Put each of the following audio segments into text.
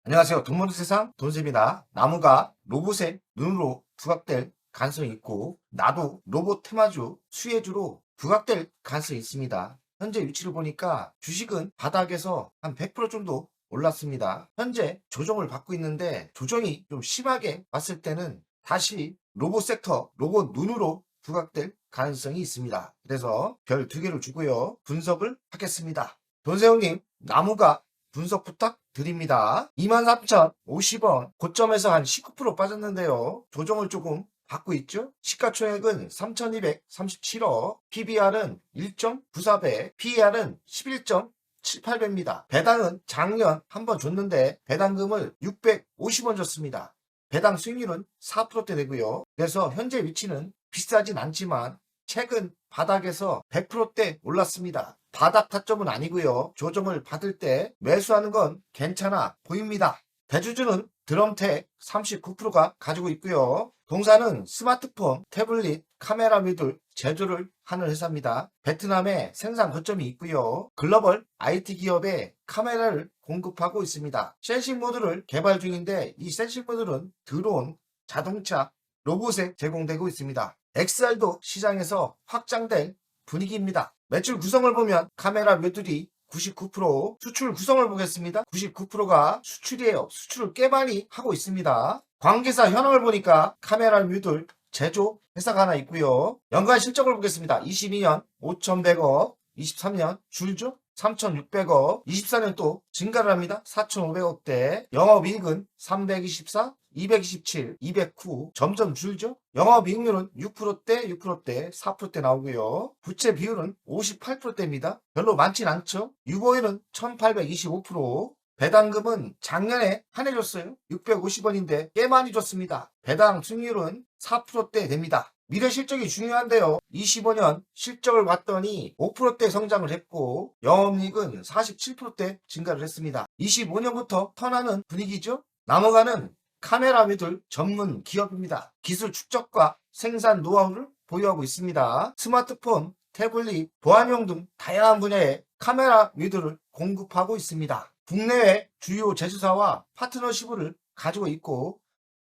안녕하세요. 돈 버는 세상 돈쌤입니다. 나무가 로봇의 눈으로 부각될 가능성이 있고 나도 로봇 테마주 수혜주로 부각될 가능성이 있습니다. 현재 위치를 보니까 주식은 바닥에서 한 100% 정도 올랐습니다. 현재 조정을 받고 있는데 조정이 좀 심하게 왔을 때는 다시 로봇 섹터, 로봇 눈으로 부각될 가능성이 있습니다. 그래서 별 2개를 주고요. 분석을 하겠습니다. 돈세형님, 나무가 분석 부탁드립니다. 23,050원 고점에서 한 19% 빠졌는데요. 조정을 조금 받고 있죠. 시가총액은 3,237억, PBR은 1.94배, PER은 11.78배입니다. 배당은 작년 한번 줬는데 배당금을 650원 줬습니다. 배당 수익률은 4%대 되고요. 그래서 현재 위치는 비싸진 않지만 최근 바닥에서 100%대 올랐습니다. 바닥 타점은 아니고요. 조정을 받을 때 매수하는 건 괜찮아 보입니다. 대주주는 드럼텍 39%가 가지고 있고요. 동사는 스마트폰, 태블릿, 카메라 뮤들 제조를 하는 회사입니다. 베트남에 생산 거점이 있고요. 글로벌 IT 기업에 카메라를 공급하고 있습니다. 센싱 모듈을 개발 중인데 이 센싱 모듈은 드론, 자동차, 로봇에 제공되고 있습니다. XR도 시장에서 확장될 분위기입니다. 매출 구성을 보면 카메라 뮤들이 99%, 수출 구성을 보겠습니다. 99%가 수출이에요. 수출을 꽤 많이 하고 있습니다. 관계사 현황을 보니까 카메라 뮤들 제조 회사가 하나 있고요. 연간 실적을 보겠습니다. 22년 5,100억, 23년 줄죠? 3,600억, 24년 또 증가를 합니다. 4,500억대, 영업이익은 324, 227, 209 점점 줄죠. 영업이익률은 6%대, 6%대, 4%대 나오고요. 부채 비율은 58%대입니다. 별로 많진 않죠. 유보율은 1825%. 배당금은 작년에 한 해 줬어요. 650원인데 꽤 많이 줬습니다. 배당 수익률은 4%대 됩니다. 미래 실적이 중요한데요. 25년 실적을 봤더니 5%대 성장을 했고 영업이익은 47%대 증가를 했습니다. 25년부터 턴하는 분위기죠. 남아가는 카메라 뮤들 전문 기업입니다. 기술 축적과 생산 노하우를 보유하고 있습니다. 스마트폰, 태블릿, 보안용 등 다양한 분야의 카메라 뮤들을 공급하고 있습니다. 국내외 주요 제조사와 파트너십을 가지고 있고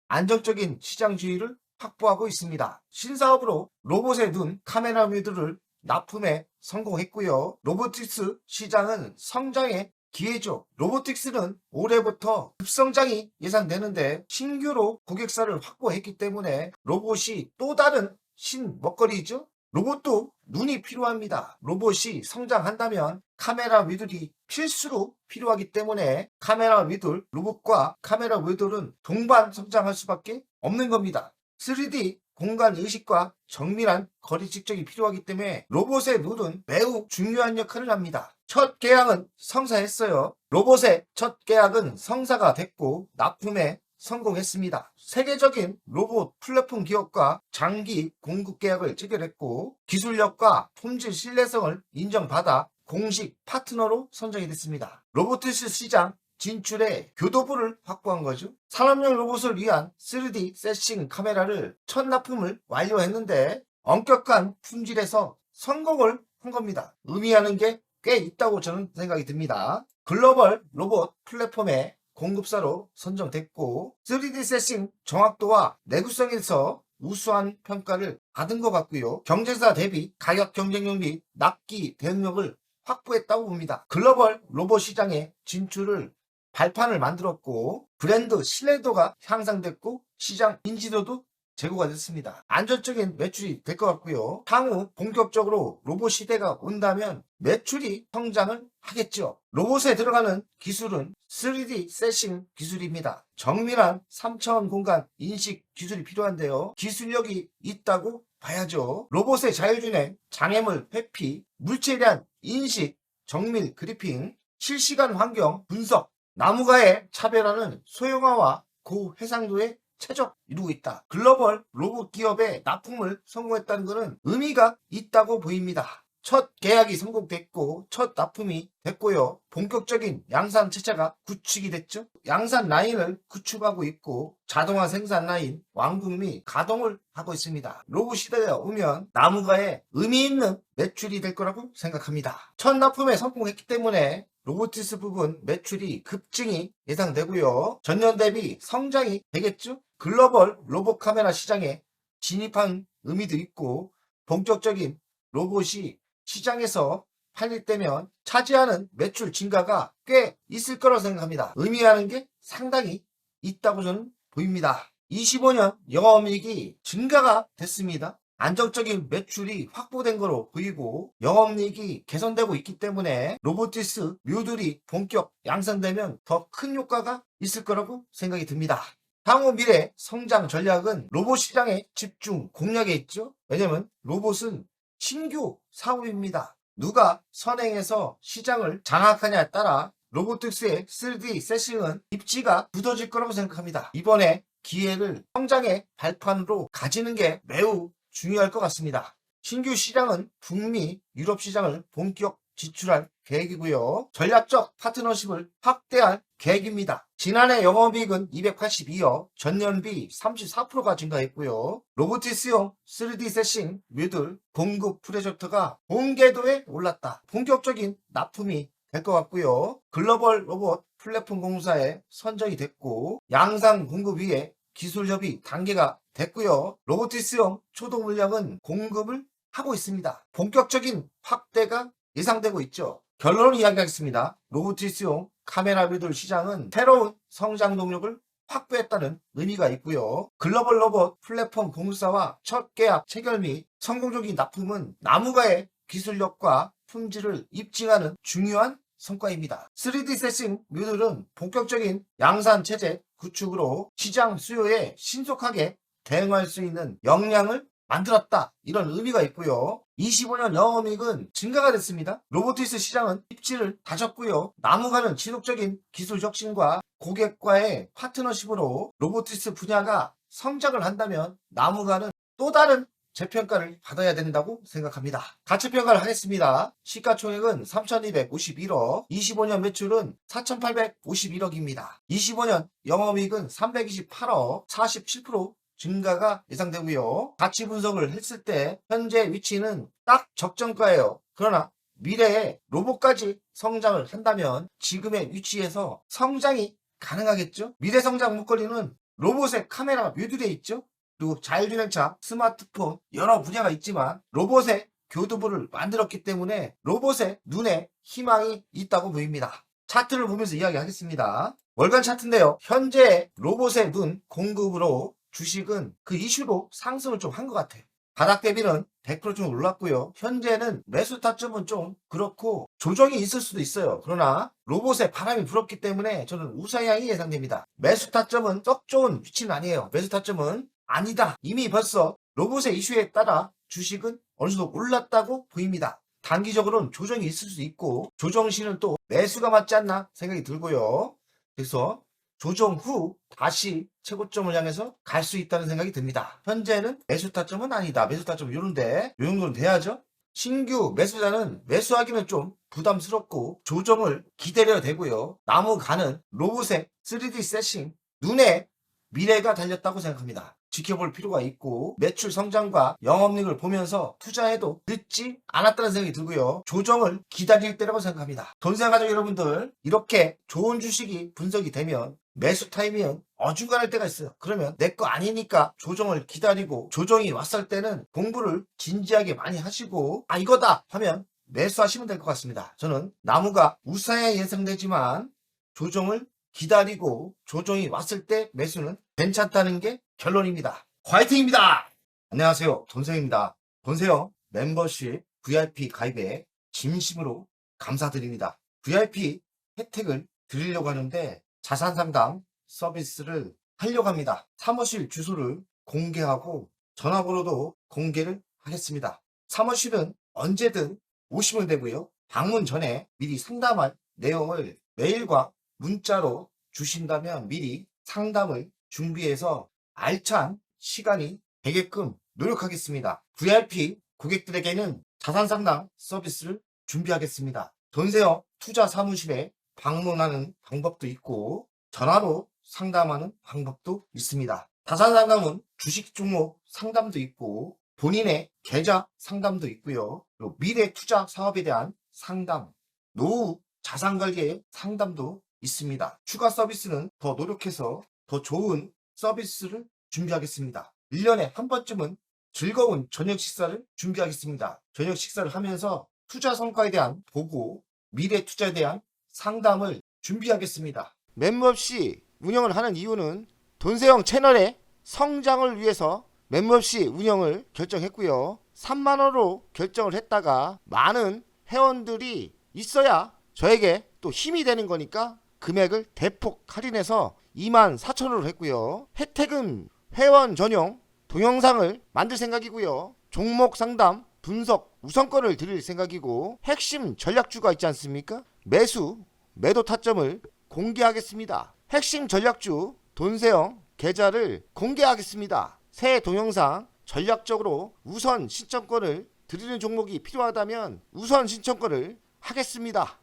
안정적인 시장 지위를 확보하고 있습니다. 신사업으로 로봇의 눈 카메라 뮤들을 납품에 성공했고요. 로보틱스 시장은 성장의 기회죠. 로보틱스는 올해부터 급성장이 예상되는데 신규로 고객사를 확보했기 때문에 로봇이 또 다른 신먹거리죠. 로봇도 눈이 필요합니다. 로봇이 성장한다면 카메라 뮤들이 필수로 필요하기 때문에 카메라 뮤들, 로봇과 카메라 뮤들은 동반 성장할 수밖에 없는 겁니다. 3D 공간 의식과 정밀한 거리 측정이 필요하기 때문에 로봇의 눈은 매우 중요한 역할을 합니다. 첫 계약은 성사했어요. 로봇의 첫 계약은 성사가 됐고 납품에 성공했습니다. 세계적인 로봇 플랫폼 기업과 장기 공급 계약을 체결했고 기술력과 품질 신뢰성을 인정받아 공식 파트너로 선정이 됐습니다. 로보틱스 시장 진출에 교도부를 확보한 거죠. 산업용 로봇을 위한 3D 세싱 카메라를 첫 납품을 완료했는데 엄격한 품질에서 성공을 한 겁니다. 의미하는 게 꽤 있다고 저는 생각이 듭니다. 글로벌 로봇 플랫폼의 공급사로 선정됐고 3D 세싱 정확도와 내구성에서 우수한 평가를 받은 것 같고요. 경쟁사 대비 가격 경쟁력 및 납기 대응력을 확보했다고 봅니다. 글로벌 로봇 시장의 진출을 발판을 만들었고 브랜드 신뢰도가 향상됐고 시장 인지도도 제고가 됐습니다. 안정적인 매출이 될 것 같고요. 향후 본격적으로 로봇 시대가 온다면 매출이 성장을 하겠죠. 로봇에 들어가는 기술은 3D 세싱 기술입니다. 정밀한 3차원 공간 인식 기술이 필요한데요. 기술력이 있다고 봐야죠. 로봇의 자율주행, 장애물 회피, 물체에 대한 인식, 정밀 그래핑, 실시간 환경 분석, 나무가의 차별화는 소형화와 고해상도의 최적 이루고 있다. 글로벌 로봇 기업의 납품을 성공했다는 것은 의미가 있다고 보입니다. 첫 계약이 성공됐고 첫 납품이 됐고요. 본격적인 양산 체제가 구축이 됐죠. 양산 라인을 구축하고 있고 자동화 생산 라인 완공미 가동을 하고 있습니다. 로봇 시대가 오면 나무가에 의미 있는 매출이 될 거라고 생각합니다. 첫 납품에 성공했기 때문에 로보티스 부분 매출이 급증이 예상되고요. 전년 대비 성장이 되겠죠. 글로벌 로봇 카메라 시장에 진입한 의미도 있고 본격적인 로봇이 시장에서 팔릴 때면 차지하는 매출 증가가 꽤 있을 거라고 생각합니다. 의미하는 게 상당히 있다고 저는 보입니다. 25년 영업이익이 증가가 됐습니다. 안정적인 매출이 확보된 거로 보이고 영업이익이 개선되고 있기 때문에 로보티스 묘들이 본격 양산되면 더 큰 효과가 있을 거라고 생각이 듭니다. 향후 미래 성장 전략은 로봇 시장에 집중 공략에 있죠. 왜냐면 로봇은 신규 사업입니다. 누가 선행해서 시장을 장악하냐에 따라 로보틱스의 3D 세싱은 입지가 굳어질 거라고 생각합니다. 이번에 기회를 성장의 발판으로 가지는 게 매우 중요할 것 같습니다. 신규 시장은 북미, 유럽 시장을 본격 진출할 계획이고요. 전략적 파트너십을 확대할 계획입니다. 지난해 영업이익은 282억, 전년비 34%가 증가했고요. 로보티스용 3D 세싱 묘들 공급 프로젝트가 본궤도에 올랐다. 본격적인 납품이 될 것 같고요. 글로벌 로봇 플랫폼 공사에 선정이 됐고 양산 공급 위에 기술 협의 단계가 됐고요. 로보티스용 초도 물량은 공급을 하고 있습니다. 본격적인 확대가 예상되고 있죠. 결론 이야기하겠습니다. 로보티스용 카메라 묘들 시장은 새로운 성장 동력을 확보했다는 의미가 있고요. 글로벌 로봇 플랫폼 공사와 첫 계약 체결 및 성공적인 납품은 나무가의 기술력과 품질을 입증하는 중요한 성과입니다. 3D 세싱 묘들은 본격적인 양산 체제 구축으로 시장 수요에 신속하게 대응할 수 있는 역량을 만들었다. 이런 의미가 있고요. 25년 영업이익은 증가가 됐습니다. 로보티스 시장은 입지를 다졌고요. 나무가는 지속적인 기술 혁신과 고객과의 파트너십으로 로보티스 분야가 성장을 한다면 나무가는 또 다른 재평가를 받아야 된다고 생각합니다. 가치평가를 하겠습니다. 시가총액은 3,251억, 25년 매출은 4,851억입니다. 25년 영업이익은 328억, 47% 증가가 예상되고요. 가치 분석을 했을 때 현재 위치는 딱 적정가예요. 그러나 미래에 로봇까지 성장을 한다면 지금의 위치에서 성장이 가능하겠죠? 미래 성장 목걸이는 로봇의 카메라 묘들에 있죠? 그리고 자율주행차, 스마트폰 여러 분야가 있지만 로봇의 교두보를 만들었기 때문에 로봇의 눈에 희망이 있다고 보입니다. 차트를 보면서 이야기하겠습니다. 월간 차트인데요. 현재 로봇의 눈 공급으로 주식은 그 이슈로 상승을 좀 한 것 같아요. 바닥 대비는 100% 좀 올랐고요. 현재는 매수 타점은 좀 그렇고 조정이 있을 수도 있어요. 그러나 로봇에 바람이 불었기 때문에 저는 우상향이 예상됩니다. 매수 타점은 썩 좋은 위치는 아니에요. 매수 타점은 아니다. 이미 벌써 로봇의 이슈에 따라 주식은 어느 정도 올랐다고 보입니다. 단기적으로는 조정이 있을 수 있고 조정 시는 또 매수가 맞지 않나 생각이 들고요. 그래서 조정 후 다시 최고점을 향해서 갈 수 있다는 생각이 듭니다. 현재는 매수 타점은 아니다. 매수 타점 요런데 요 정도는 돼야죠. 신규 매수자는 매수하기는 좀 부담스럽고 조정을 기다려야 되고요. 나무가는 로봇의 3D 세싱 눈에 미래가 달렸다고 생각합니다. 지켜볼 필요가 있고 매출 성장과 영업이익을 보면서 투자해도 늦지 않았다는 생각이 들고요. 조정을 기다릴 때라고 생각합니다. 돈생 가족 여러분들 이렇게 좋은 주식이 분석이 되면 매수 타이밍은 어중간할 때가 있어요. 그러면 내 거 아니니까 조정을 기다리고 조정이 왔을 때는 공부를 진지하게 많이 하시고 아 이거다 하면 매수하시면 될 것 같습니다. 저는 나무가 우사야 예상되지만 조정을 기다리고 조정이 왔을 때 매수는 괜찮다는 게 결론입니다. 화이팅입니다. 안녕하세요. 돈생입니다. 돈세요 멤버십 VIP 가입에 진심으로 감사드립니다. VIP 혜택을 드리려고 하는데 자산 상담 서비스를 하려고 합니다. 사무실 주소를 공개하고 전화번호도 공개를 하겠습니다. 사무실은 언제든 오시면 되고요. 방문 전에 미리 상담할 내용을 메일과 문자로 주신다면 미리 상담을 준비해서 알찬 시간이 되게끔 노력하겠습니다. VIP 고객들에게는 자산 상담 서비스를 준비하겠습니다. 돈세형 투자 사무실에 방문하는 방법도 있고 전화로 상담하는 방법도 있습니다. 자산 상담은 주식 종목 상담도 있고 본인의 계좌 상담도 있고요. 그리고 미래 투자 사업에 대한 상담, 노후 자산 관리의 상담도 있습니다. 추가 서비스는 더 노력해서 더 좋은 서비스를 준비하겠습니다. 1년에 한 번쯤은 즐거운 저녁 식사를 준비하겠습니다. 저녁 식사를 하면서 투자 성과에 대한 보고, 미래 투자에 대한 상담을 준비하겠습니다. 멤버십 운영을 하는 이유는 돈세형 채널의 성장을 위해서 멤버십 운영을 결정했고요. 3만원으로 결정을 했다가 많은 회원들이 있어야 저에게 또 힘이 되는 거니까 금액을 대폭 할인해서 24,000원으로 했고요. 혜택은 회원 전용 동영상을 만들 생각이고요. 종목 상담 분석 우선권을 드릴 생각이고 핵심 전략주가 있지 않습니까? 매수 매도 타점을 공개하겠습니다. 핵심 전략주 돈세형 계좌를 공개하겠습니다. 새 동영상 전략적으로 우선 신청권을 드리는 종목이 필요하다면 우선 신청권을 하겠습니다.